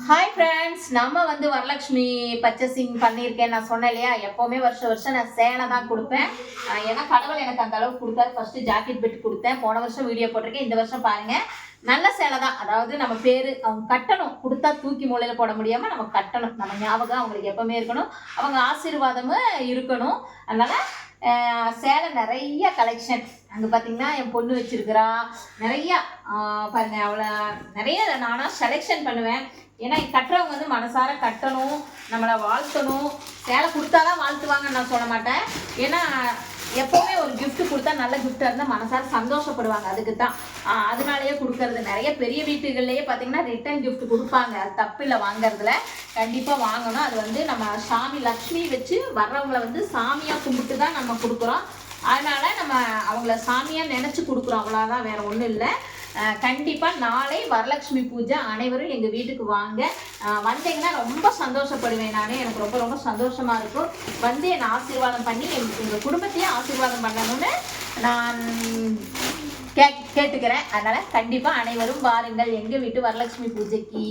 Hi friends, நம்ம Varalakshmi purchasing பண்ணியிருக்கேன். நான் சொன்னேன் இல்லையா, எப்போவுமே வருஷம் நான் சேலை தான் கொடுப்பேன். ஏன்னா கடவுள் எனக்கு அந்த அளவுக்கு கொடுத்தாரு. ஃபஸ்ட்டு ஜாக்கெட் பெட் கொடுத்தேன். போன வருஷம் வீடியோ போட்டிருக்கேன். இந்த வருஷம் பாருங்கள், நல்ல சேலை தான். அதாவது நம்ம பேர் அவங்க கட்டணும், கொடுத்தா தூக்கி மூலையில் போட முடியாமல் நம்ம கட்டணும். நம்ம ஞாபகம் அவங்களுக்கு எப்போவுமே இருக்கணும், அவங்க ஆசீர்வாதமும் இருக்கணும். அதனால் சேலை நிறைய கலெக்ஷன் அங்கே பார்த்தீங்கன்னா என் பொண்ணு வச்சிருக்கிறா. நிறையா பாருங்க, அவளை நிறைய நானாக செலெக்ஷன் பண்ணுவேன். ஏன்னா கட்டுறவங்க மனசார கட்டணும், நம்மளை வாழ்த்தணும். சேலை கொடுத்தாதான் வாழ்த்துவாங்கன்னு நான் சொல்ல மாட்டேன். ஏன்னா எப்போவுமே ஒரு கிஃப்ட் கொடுத்தா நல்ல கிஃப்டாக இருந்தால் மனசார சந்தோஷப்படுவாங்க. அதுக்கு தான் அதனாலேயே கொடுக்கறது. நிறைய பெரிய வீட்டுகள்லேயே பார்த்தீங்கன்னா ரிட்டன் கிஃப்ட் கொடுப்பாங்க. அது தப்பு இல்லை, வாங்கறதுல கண்டிப்பாக வாங்கணும். அது நம்ம சாமி லக்ஷ்மி வச்சு வர்றவங்களை சாமியாக கும்பிட்டு தான் நம்ம கொடுக்குறோம். அதனால் நம்ம அவங்கள சாமியாக நினச்சி கொடுக்குறோம், அவ்வளோதான், வேறு ஒன்றும் இல்லை. கண்டிப்பாக நாளை வரலட்சுமி பூஜை. அனைவரும் எங்கள் வீட்டுக்கு வாங்க. வந்தீங்கன்னா ரொம்ப சந்தோஷப்படுவேன். எனக்கு ரொம்ப ரொம்ப சந்தோஷமாக இருக்கும். என்னை ஆசீர்வாதம் பண்ணி எங்கள் குடும்பத்தையும் ஆசீர்வாதம் பண்ணணும்னு நான் கேட்டுக்கிறேன். அதனால் கண்டிப்பாக அனைவரும் வாருங்கள் எங்கள் வீட்டு வரலட்சுமி பூஜைக்கு.